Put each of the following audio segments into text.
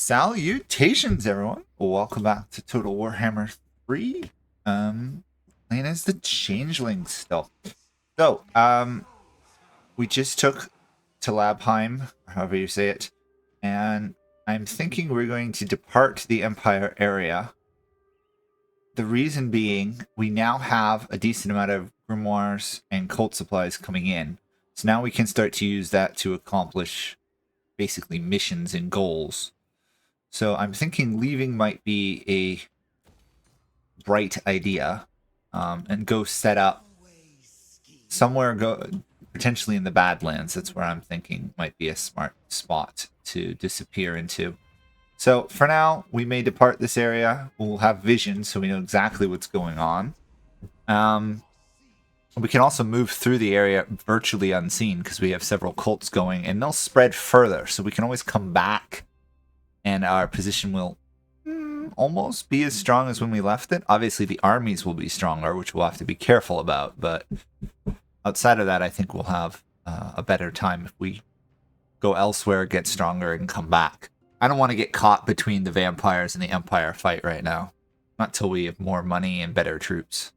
Salutations, everyone. Welcome back to Total Warhammer 3. Playing as the Changeling still. So, we just took to Labheim, or however you say it, and I'm thinking we're going to depart the Empire area. The reason being, we now have a decent amount of grimoires and cult supplies coming in. So now we can start to use that to accomplish basically missions and goals. So I'm thinking leaving might be a bright idea, and go set up somewhere, potentially in the Badlands. That's where I'm thinking might be a smart spot to disappear into. So for now, we may depart this area. We'll have vision, so we know exactly what's going on. We can also move through the area virtually unseen because we have several cults going, and they'll spread further, so we can always come back and our position will almost be as strong as when we left it. Obviously, the armies will be stronger, which we'll have to be careful about. But outside of that, I think we'll have a better time if we go elsewhere, get stronger, and come back. I don't want to get caught between the vampires and the Empire fight right now. Not till we have more money and better troops.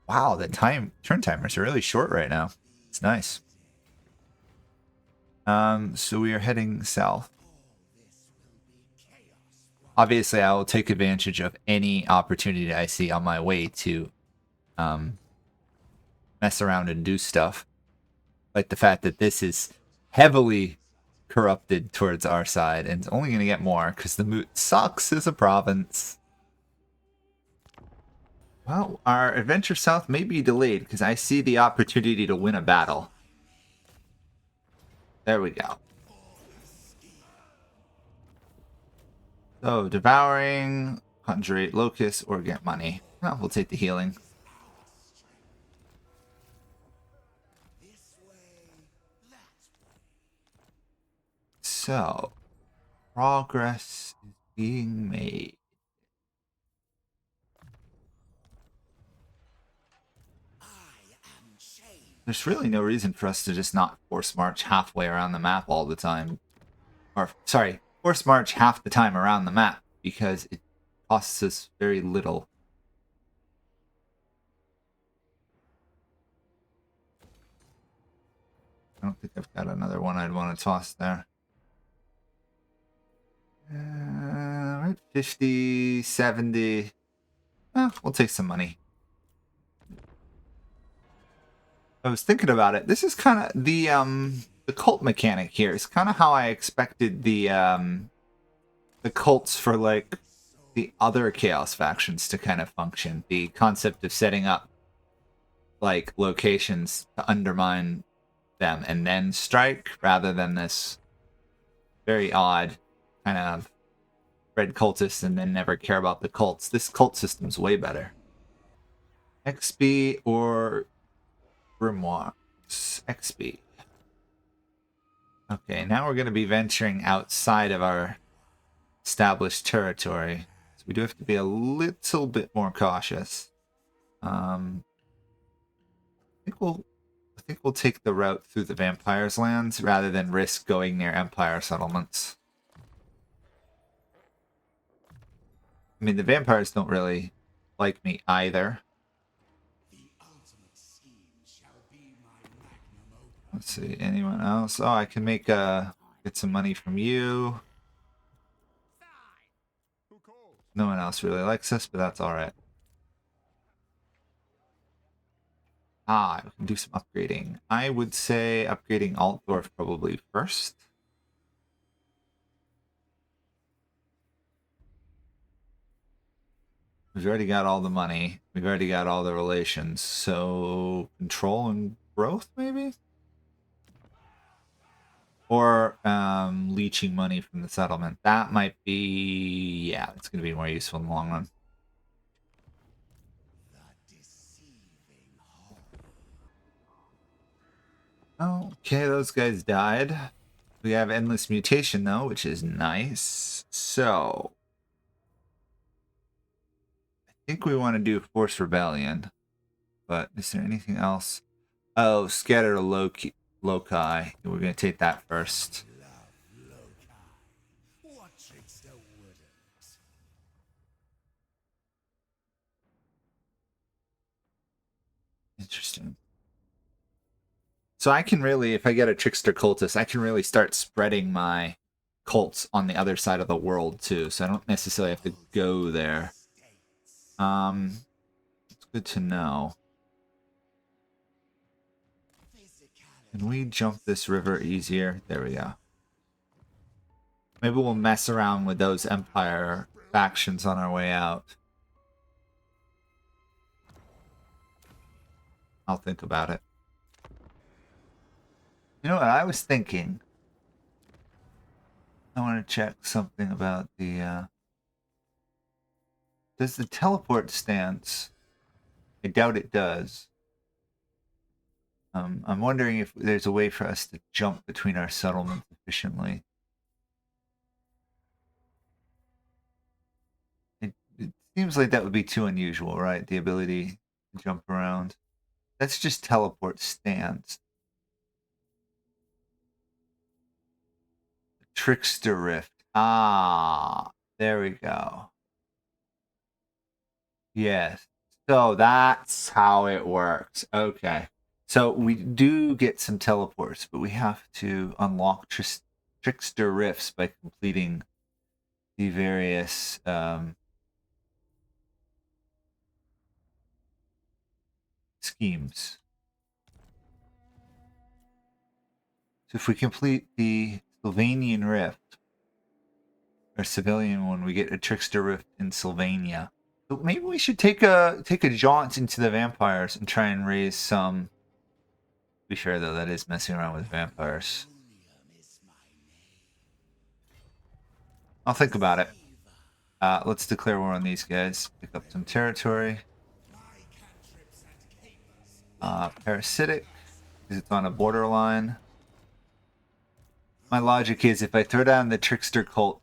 Wow, the turn timers are really short right now. It's nice. So we are heading south. Obviously, I will take advantage of any opportunity I see on my way to mess around and do stuff. Like the fact that this is heavily corrupted towards our side, and it's only going to get more because the Moot sucks as a province. Well, our adventure south may be delayed because I see the opportunity to win a battle. There we go. So, devouring, conjurate locust, or get money. Well, we'll take the healing. So, progress is being made. There's really no reason for us to just not force march halfway around the map all the time. Or, sorry, force march half the time around the map, because it costs us very little. I don't think I've got another one I'd want to toss there. Right, 50, 70. We'll take some money. I was thinking about it. This is kind of the cult mechanic here. It's kind of how I expected the cults for like the other Chaos factions to kind of function. The concept of setting up like locations to undermine them and then strike, rather than this very odd kind of red cultists and then never care about the cults. This cult system's way better. XP or grimoires? XP. Okay, now we're going to be venturing outside of our established territory. So we do have to be a little bit more cautious. I think we'll take the route through the vampires' lands rather than risk going near Empire settlements. I mean, the vampires don't really like me either. Let's see, anyone else? Oh, I can make get some money from you. No one else really likes us, but that's alright. I can do some upgrading. I would say upgrading Altdorf probably first. We've already got all the money. We've already got all the relations. So control and growth, maybe? Or leeching money from the settlement. That might be... yeah, it's going to be more useful in the long run. Okay, those guys died. We have endless mutation, though, which is nice. So I think we want to do force rebellion. But is there anything else? Oh, scatter loci. We're going to take that first. Interesting. So I can really, if I get a trickster cultist, I can really start spreading my cults on the other side of the world too. So I don't necessarily have to go there. It's good to know. Can we jump this river easier? There we go. Maybe we'll mess around with those Empire factions on our way out. I'll think about it. You know what I was thinking? I want to check something about the... Does the teleport stance? I doubt it does. I'm wondering if there's a way for us to jump between our settlements efficiently. It seems like that would be too unusual, right? The ability to jump around. That's just teleport stance. Trickster Rift. Ah, there we go. Yes. So that's how it works. Okay. So we do get some teleports, but we have to unlock Trickster Rifts by completing the various schemes. So if we complete the Sylvanian Rift, or civilian one, we get a Trickster Rift in Sylvania. So maybe we should take a jaunt into the vampires and try and raise some. To be fair though, that is messing around with vampires. I'll think about it. Let's declare war on these guys. Pick up some territory. Parasitic, because it's on a borderline. My logic is if I throw down the Trickster cult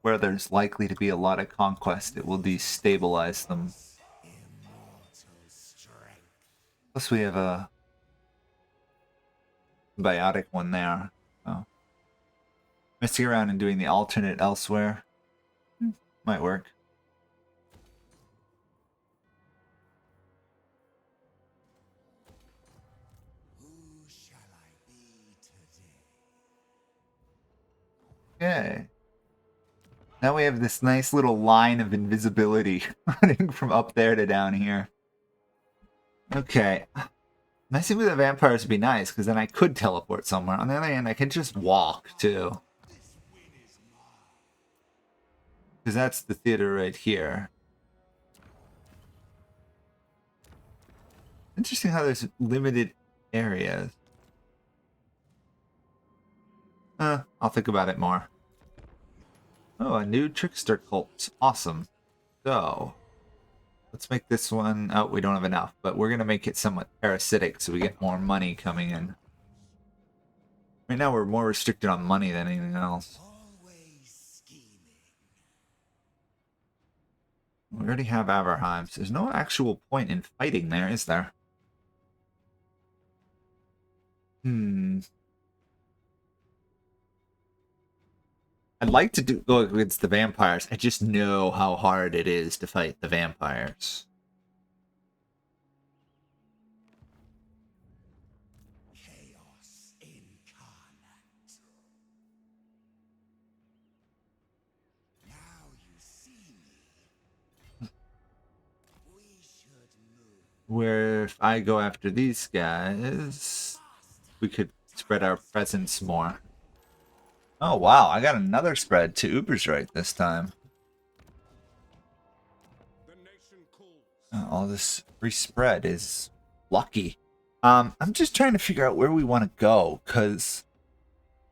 where there's likely to be a lot of conquest, it will destabilize them. Plus we have a biotic one there. So messing around and doing the alternate elsewhere might work. Okay. Now we have this nice little line of invisibility running from up there to down here. Okay. Messing with the vampires would be nice, because then I could teleport somewhere. On the other hand, I could just walk, too. Because that's the theater right here. Interesting how there's limited areas. I'll think about it more. Oh, a new trickster cult. Awesome. So, let's make this one... Oh, we don't have enough, but we're going to make it somewhat parasitic so we get more money coming in. Right now we're more restricted on money than anything else. We already have Aberheims. There's no actual point in fighting there, is there? I'd like to go against the vampires. I just know how hard it is to fight the vampires. Chaos incarnate. Now you see me. We should move. Where if I go after these guys, we could spread our presence more. Oh wow, I got another spread to Uber's right this time. All this free spread is lucky. I'm just trying to figure out where we want to go, because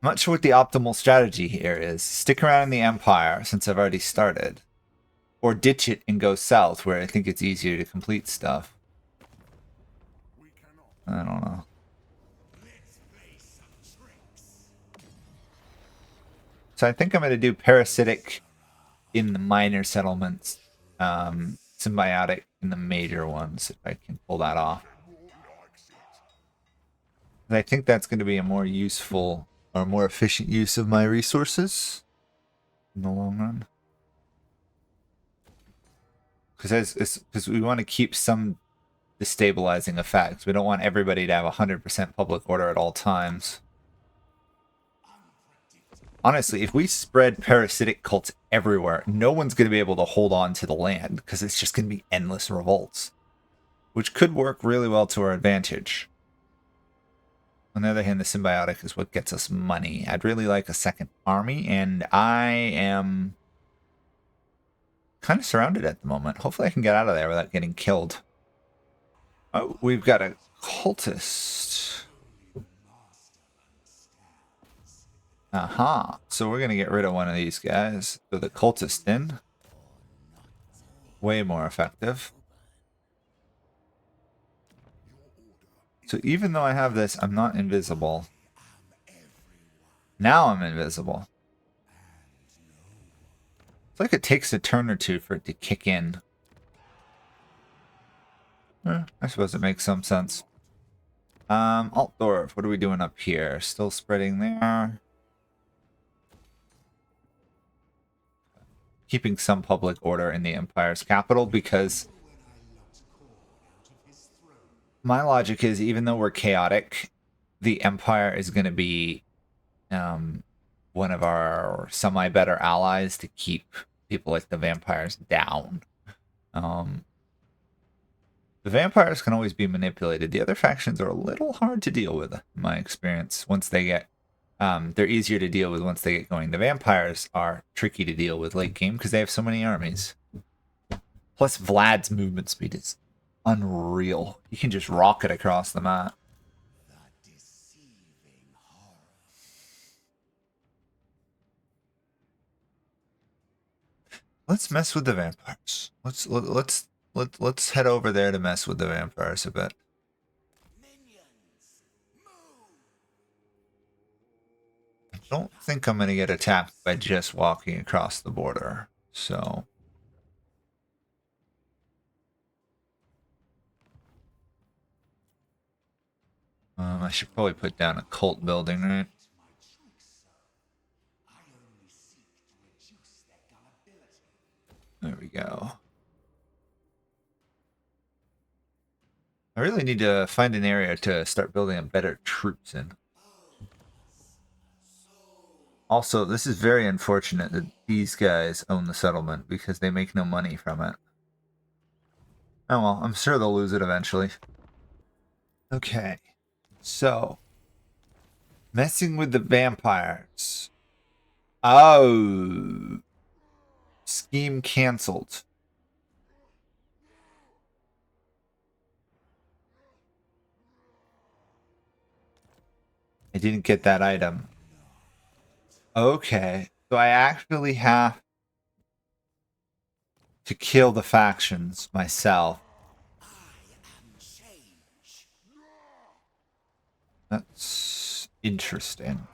I'm not sure what the optimal strategy here is. Stick around in the Empire, since I've already started. Or ditch it and go south, where I think it's easier to complete stuff. I don't know. So I think I'm going to do parasitic in the minor settlements, symbiotic in the major ones, if I can pull that off. And I think that's going to be a more useful or more efficient use of my resources. in the long run. Because we want to keep some destabilizing effects. We don't want everybody to have 100% public order at all times. Honestly, if we spread parasitic cults everywhere, no one's going to be able to hold on to the land because it's just going to be endless revolts, which could work really well to our advantage. On the other hand, the symbiotic is what gets us money. I'd really like a second army, and I am kind of surrounded at the moment. Hopefully I can get out of there without getting killed. Oh, we've got a cultist. Aha. So we're going to get rid of one of these guys. Throw the cultist in. Way more effective. So even though I have this, I'm not invisible. Now I'm invisible. It's like it takes a turn or two for it to kick in. I suppose it makes some sense. Altdorf, what are we doing up here? Still spreading there. Keeping some public order in the Empire's capital because my logic is even though we're chaotic, the Empire is going to be one of our semi-better allies to keep people like the vampires down. The vampires can always be manipulated. The other factions are a little hard to deal with, in my experience. Once they get, they're easier to deal with once they get going. The vampires are tricky to deal with late game because they have so many armies. Plus, Vlad's movement speed is unreal. You can just rocket across the map. Let's mess with the vampires. Let's head over there to mess with the vampires a bit. I don't think I'm gonna get attacked by just walking across the border, so. I should probably put down a cult building, right? There we go. I really need to find an area to start building better troops in. Also, this is very unfortunate that these guys own the settlement because they make no money from it. Oh well, I'm sure they'll lose it eventually. Okay, so messing with the vampires. Oh, scheme canceled. I didn't get that item. Okay, so I actually have to kill the factions myself. That's interesting.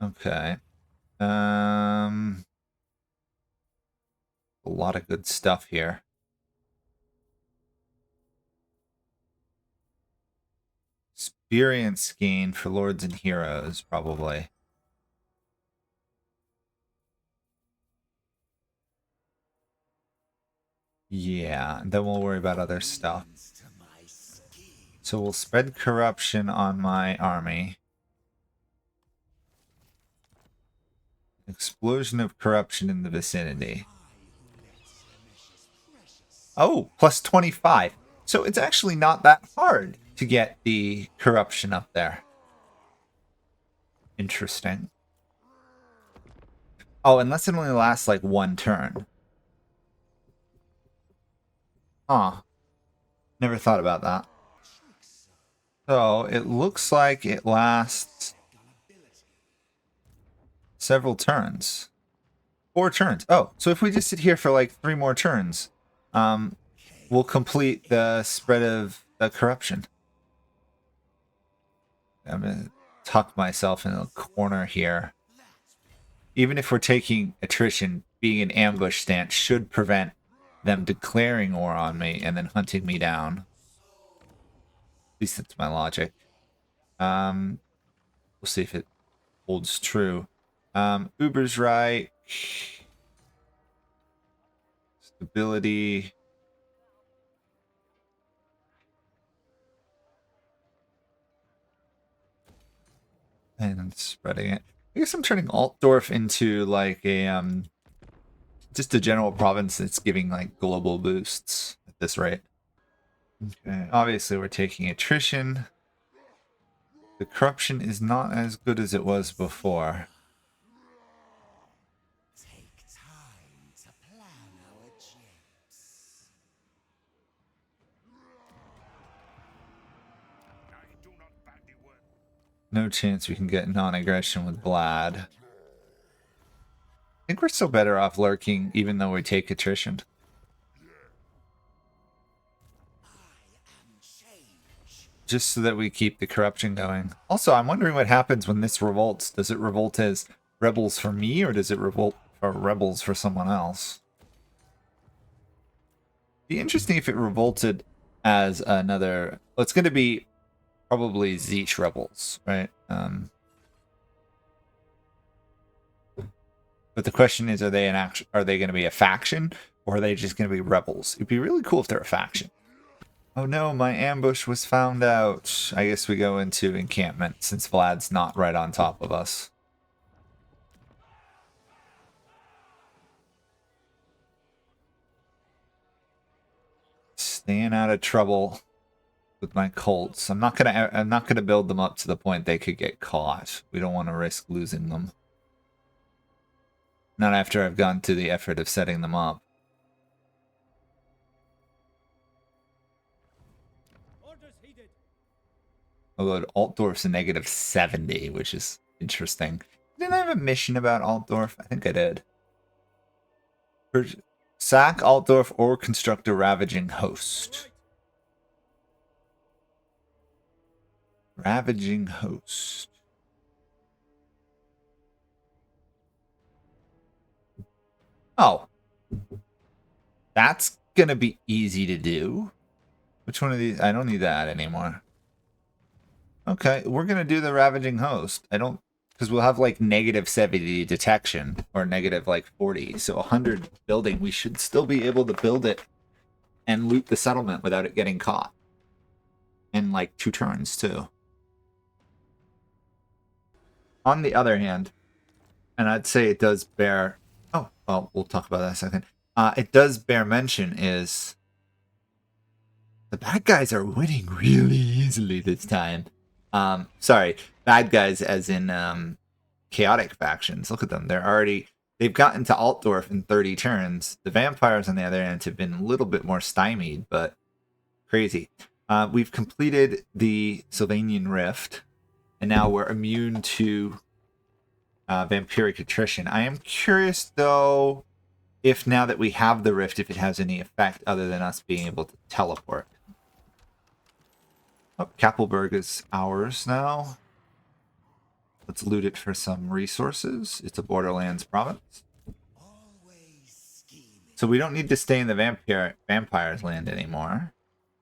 Okay. A lot of good stuff here. Experience gain for lords and heroes, probably. Yeah, then we'll worry about other stuff. So we'll spread corruption on my army. Explosion of corruption in the vicinity. Oh, plus 25. So it's actually not that hard to get the corruption up there. Interesting. Oh, unless it only lasts like one turn. Huh. Never thought about that. So it looks like it lasts several turns. 4 turns. Oh, so if we just sit here for like 3 more turns, we'll complete the spread of the corruption. I'm gonna tuck myself in a corner here. Even if we're taking attrition, being an ambush stance should prevent them declaring war on me and then hunting me down. least that's my logic. We'll see if it holds true. Uber's right. Stability. And spreading it. I guess I'm turning Altdorf into like a just a general province that's giving like global boosts at this rate. Okay, obviously we're taking attrition. The corruption is not as good as it was before. Take time to plan our chips. No chance we can get non-aggression with Vlad. I think we're still better off lurking even though we take attrition. Just so that we keep the corruption going. Also, I'm wondering what happens when this revolts. Does it revolt as rebels for me, or does it revolt for rebels for someone else? Be interesting if it revolted as another... Well, it's going to be probably Zeech rebels, right? But the question is, are they going to be a faction, or are they just going to be rebels? It'd be really cool if they're a faction. Oh no, my ambush was found out. I guess we go into encampment since Vlad's not right on top of us. Staying out of trouble with my Colts. I'm not gonna build them up to the point they could get caught. We don't want to risk losing them. Not after I've gone to the effort of setting them up. Although Altdorf's a -70, which is interesting. Didn't I have a mission about Altdorf? I think I did. Sack Altdorf or construct a ravaging host. Ravaging host. Oh. That's gonna be easy to do. Which one of these? I don't need that anymore. Okay, we're gonna do the ravaging host. I don't, because we'll have like -70 detection or negative like 40. So 100 building, we should still be able to build it and loot the settlement without it getting caught. In like 2 turns too. On the other hand, and I'd say it does bear. Oh, well, we'll talk about that in a second. It does bear mention is the bad guys are winning really easily this time. Sorry, bad guys as in chaotic factions. Look at them. They've gotten to Altdorf in 30 turns. The vampires on the other end have been a little bit more stymied, but crazy. We've completed the Sylvanian Rift, and now we're immune to vampiric attrition. I am curious, though, if now that we have the Rift, if it has any effect other than us being able to teleport. Oh, Kappelberg is ours now. Let's loot it for some resources. It's a Borderlands province. So we don't need to stay in the vampires land anymore.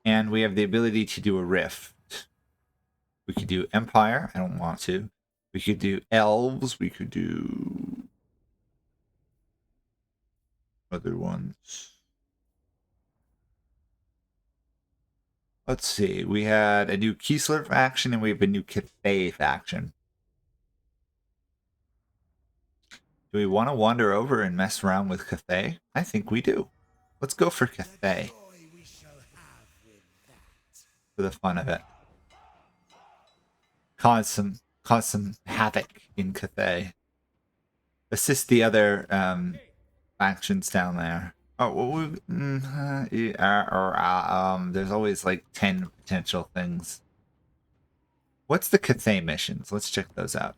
And we have the ability to do a rift. We could do Empire. I don't want to. We could do Elves. We could do other ones. Let's see. We had a new Kiesler faction and we have a new Cathay faction. Do we want to wander over and mess around with Cathay? I think we do. Let's go for Cathay. For the fun of it. Cause some havoc in Cathay. Assist the other factions down there. Oh, there's always like 10 potential things. What's the Cathay missions? Let's check those out.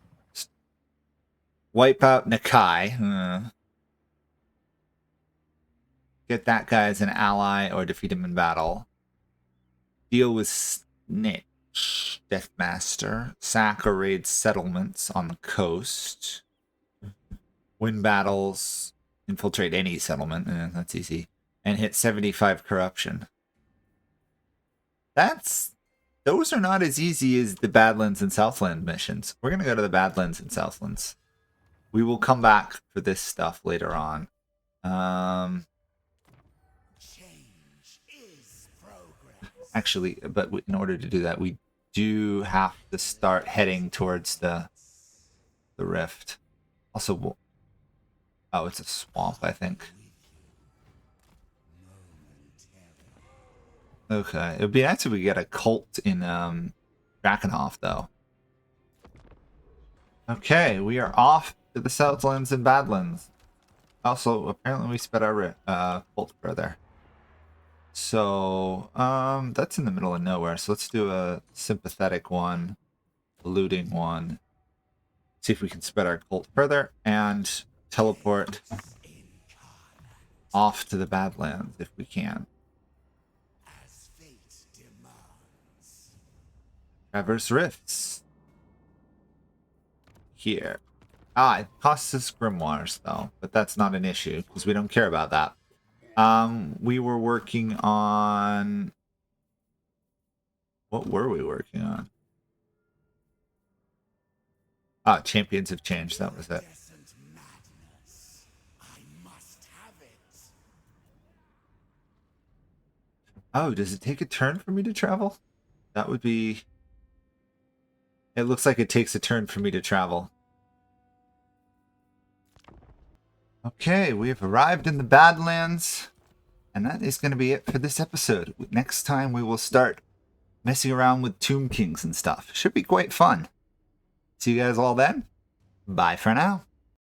Wipe out Nakai. Get that guy as an ally or defeat him in battle. Deal with Snitch, Deathmaster. Sack or raid settlements on the coast. Win battles. Infiltrate any settlement. That's easy. And hit 75 corruption. That's those are not as easy as the Badlands and Southland missions. We're going to go to the Badlands and Southlands. We will come back for this stuff later on. Change is progress. Actually, but in order to do that, we do have to start heading towards the rift. Also, oh, it's a swamp, I think. Okay, it would be nice if we get a cult in Drakenhof, though. Okay, we are off to the Southlands and Badlands. Also, apparently we sped our cult further. So, that's in the middle of nowhere. So let's do a sympathetic one, a looting one. See if we can spread our cult further and teleport off to the Badlands if we can. As fate demands. Traverse rifts. Here. Ah, it costs us grimoires though, but that's not an issue because we don't care about that. We were working on... What were we working on? Ah, Champions of Change, that was it. Descent madness. I must have it. Oh, does it take a turn for me to travel? That would be... It looks like it takes a turn for me to travel. Okay, we have arrived in the Badlands. And that is going to be it for this episode. Next time we will start messing around with Tomb Kings and stuff. Should be quite fun. See you guys all then. Bye for now.